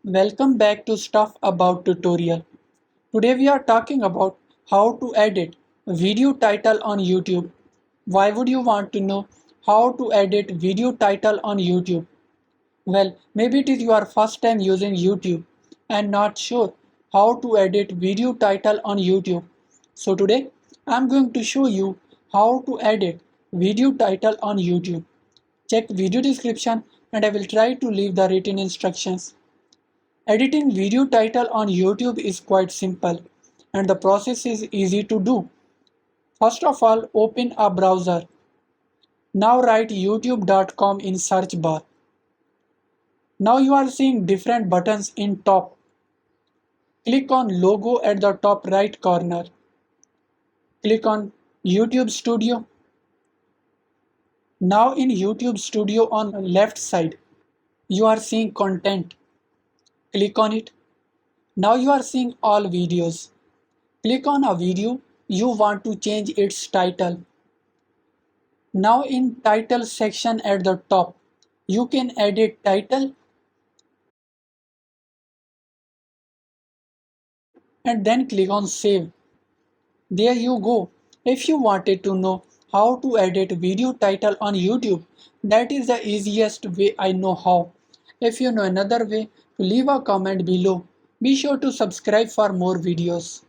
Welcome back to Stuff About Tutorial. Today we are talking about how to edit a video title on YouTube. Why would you want to know how to edit video title on YouTube? Well, maybe it is your first time using YouTube and not sure how to edit video title on YouTube. So today I'm going to show you how to edit video title on YouTube. Check video description and I will try to leave the written instructions. Editing video title on YouTube is quite simple and the process is easy to do. First of all, open a browser. Now write youtube.com in search bar. Now you are seeing different buttons in top. Click on logo at the top right corner. Click on YouTube Studio. Now in YouTube Studio on left side, you are seeing content. Click on it. Now you are seeing all videos. Click on a video you want to change its title. Now in title section at the top, you can edit title and then click on save. There you go. If you wanted to know how to edit video title on YouTube, that is the easiest way I know how. If you know another way, to leave a comment below. Be sure to subscribe for more videos.